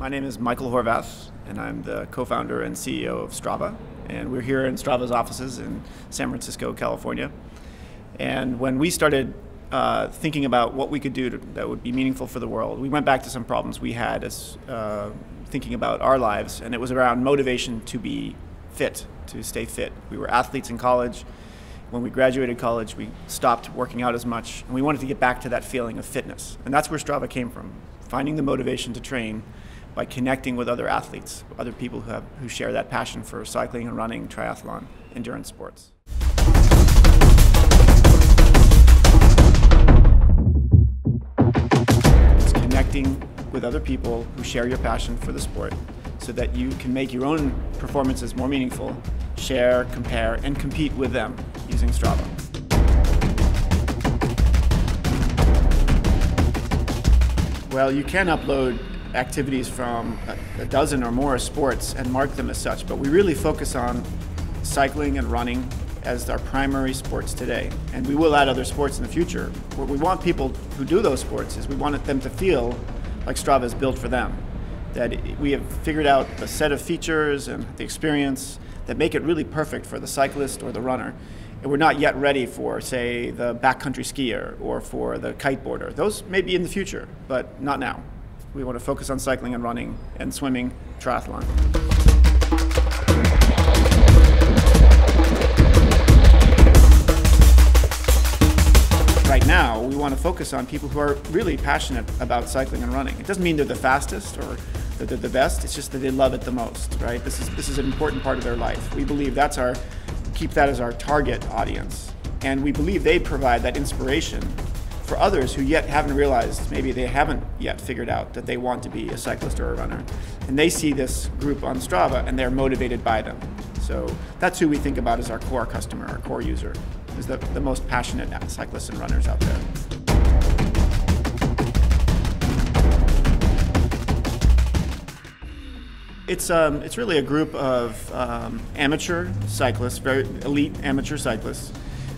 My name is Michael Horvath, and I'm the co-founder and CEO of Strava. And we're here in Strava's offices in San Francisco, California. And when we started thinking about what we could do that would be meaningful for the world, we went back to some problems we had as thinking about our lives, and it was around motivation to be fit, to stay fit. We were athletes in college. When we graduated college, we stopped working out as much, and we wanted to get back to that feeling of fitness. And that's where Strava came from, finding the motivation to train by connecting with other athletes, other people who share that passion for cycling and running, triathlon, endurance sports. It's connecting with other people who share your passion for the sport so that you can make your own performances more meaningful, share, compare, and compete with them using Strava. Well, you can upload activities from a dozen or more sports and mark them as such, but we really focus on cycling and running as our primary sports today. And we will add other sports in the future. What we want people who do those sports is we want them to feel like Strava is built for them. That we have figured out a set of features and the experience that make it really perfect for the cyclist or the runner. And we're not yet ready for, say, the backcountry skier or for the kiteboarder. Those may be in the future, but not now. We want to focus on cycling and running and swimming, triathlon. Right now, we want to focus on people who are really passionate about cycling and running. It doesn't mean they're the fastest or that they're the best, it's just that they love it the most, right? This is an important part of their life. We believe keep that as our target audience. And we believe they provide that inspiration for others who yet haven't realized, maybe they haven't yet figured out that they want to be a cyclist or a runner. And they see this group on Strava and they're motivated by them. So that's who we think about as our core customer, our core user, is the most passionate cyclists and runners out there. It's really a group of amateur cyclists, very elite amateur cyclists,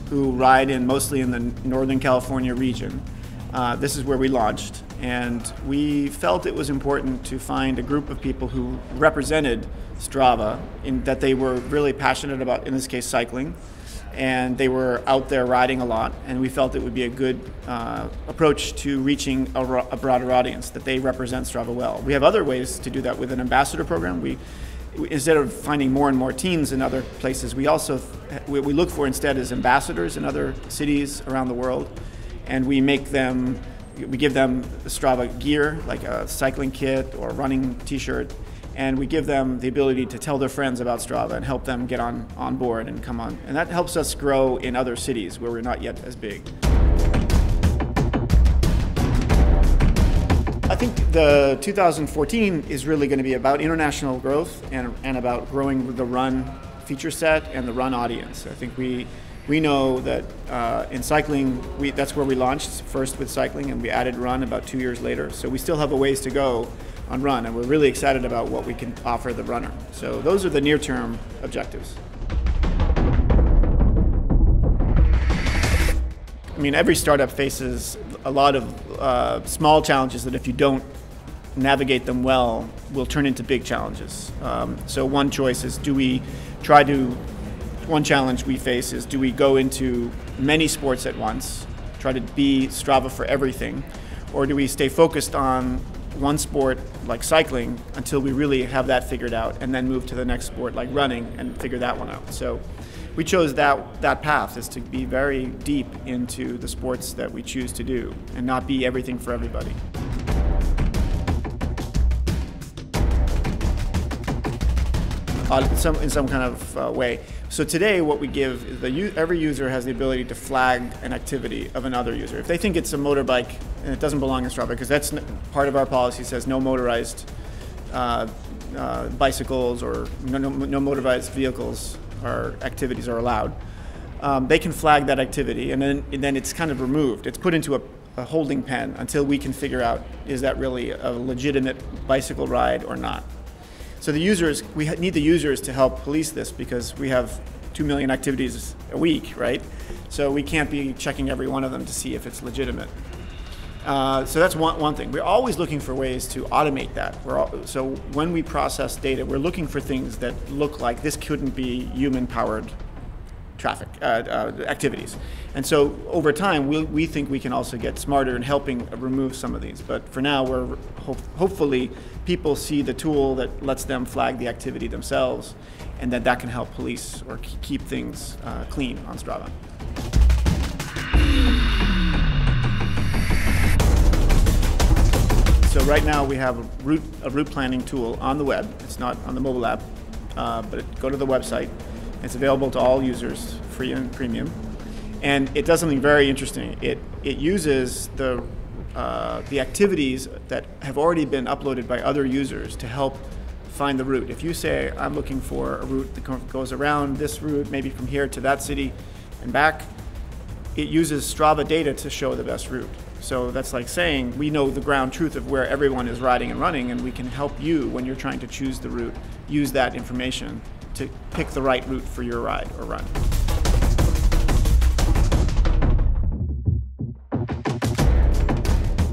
who ride mostly in the Northern California region. This is where we launched, and we felt it was important to find a group of people who represented Strava in that they were really passionate about, in this case, cycling, and they were out there riding a lot, and we felt it would be a good approach to reaching a broader audience, that they represent Strava well. We have other ways to do that with an ambassador program. Instead of finding more and more teams in other places, we look for instead is ambassadors in other cities around the world, and we give them the Strava gear, like a cycling kit or a running t-shirt, and we give them the ability to tell their friends about Strava and help them get on board and come on. And that helps us grow in other cities where we're not yet as big. I think the 2014 is really going to be about international growth and about growing the run feature set and the run audience. I think we know that in cycling, that's where we launched first with cycling, and we added run about 2 years later. So we still have a ways to go on run, and we're really excited about what we can offer the runner. So those are the near-term objectives. I mean, every startup faces a lot of small challenges that if you don't navigate them well will turn into big challenges. So one choice is one challenge we face is do we go into many sports at once, try to be Strava for everything, or do we stay focused on one sport like cycling until we really have that figured out and then move to the next sport like running and figure that one out. So we chose that path, is to be very deep into the sports that we choose to do and not be everything for everybody. In some kind of way. So today what we give is every user has the ability to flag an activity of another user. If they think it's a motorbike and it doesn't belong in Strava, because that's part of our policy, says no motorized bicycles or no motorized vehicles or activities are allowed. They can flag that activity, and then it's kind of removed. It's put into a holding pen until we can figure out, is that really a legitimate bicycle ride or not. So we need the users to help police this, because we have 2 million activities a week, right? So we can't be checking every one of them to see if it's legitimate. So that's one thing. We're always looking for ways to automate that. So when we process data, we're looking for things that look like this couldn't be human-powered traffic activities. And so over time, we think we can also get smarter in helping remove some of these. But for now, we're hopefully people see the tool that lets them flag the activity themselves, and that can help police or keep things clean on Strava. So right now we have a route planning tool on the web. It's not on the mobile app, but go to the website. It's available to all users, free and premium. And it does something very interesting. It uses the activities that have already been uploaded by other users to help find the route. If you say, I'm looking for a route that goes around this route, maybe from here to that city and back, it uses Strava data to show the best route. So that's like saying we know the ground truth of where everyone is riding and running, and we can help you when you're trying to choose the route, use that information to pick the right route for your ride or run.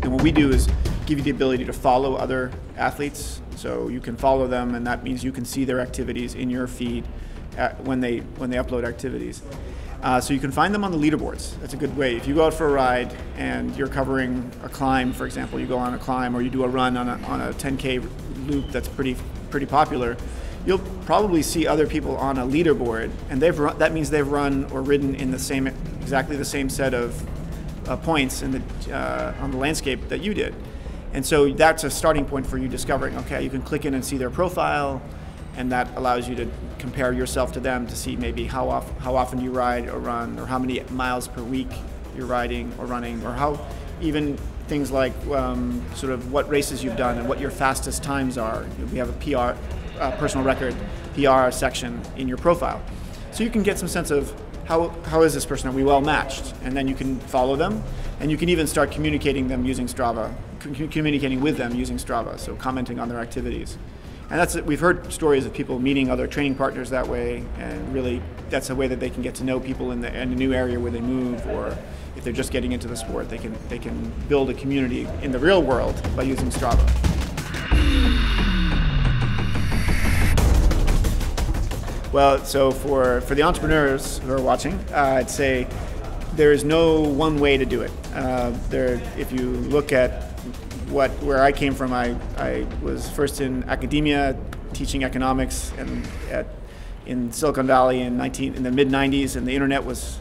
And what we do is give you the ability to follow other athletes. So you can follow them, and that means you can see their activities in your feed when they upload activities. So you can find them on the leaderboards. That's a good way. If you go out for a ride and you're covering a climb, for example, you go on a climb or you do a run on a 10K loop that's pretty popular, you'll probably see other people on a leaderboard, and that means they've run or ridden in exactly the same set of points on the landscape that you did. And so that's a starting point for you discovering, okay, you can click in and see their profile, and that allows you to compare yourself to them to see maybe how often you ride or run, or how many miles per week you're riding or running, or how even things like sort of what races you've done and what your fastest times are. We have a PR, personal record, PR section in your profile. So you can get some sense of how is this person, are we well matched? And then you can follow them, and you can even start communicating with them using Strava, so commenting on their activities. And we've heard stories of people meeting other training partners that way, and really that's a way that they can get to know people in a new area where they move, or if they're just getting into the sport, they can build a community in the real world by using Strava. Well, so for the entrepreneurs who are watching, I'd say there is no one way to do it. If you look at where I came from, I was first in academia, teaching economics, and in Silicon Valley in the mid-90s, and the internet was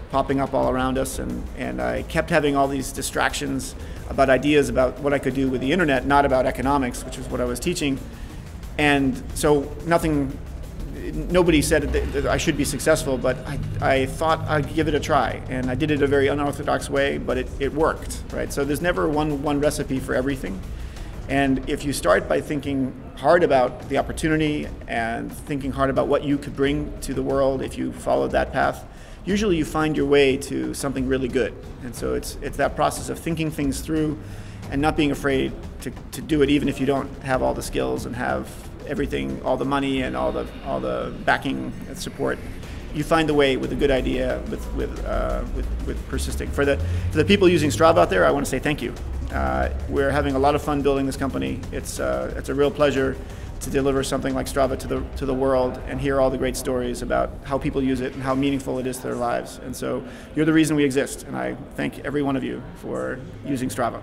popping up all around us, and I kept having all these distractions about ideas about what I could do with the internet, not about economics, which is what I was teaching. And so nobody said that I should be successful, but I thought I'd give it a try, and I did it a very unorthodox way, but it worked, right? So there's never one recipe for everything. And if you start by thinking hard about the opportunity and thinking hard about what you could bring to the world if you followed that path, usually you find your way to something really good. And so it's that process of thinking things through and not being afraid to do it, even if you don't have all the skills and have everything, all the money and all the backing and support. You find the way with a good idea, with persisting. For the people using Strava out there, I want to say thank you. We're having a lot of fun building this company. It's a real pleasure to deliver something like Strava to the world and hear all the great stories about how people use it and how meaningful it is to their lives. And so you're the reason we exist, and I thank every one of you for using Strava.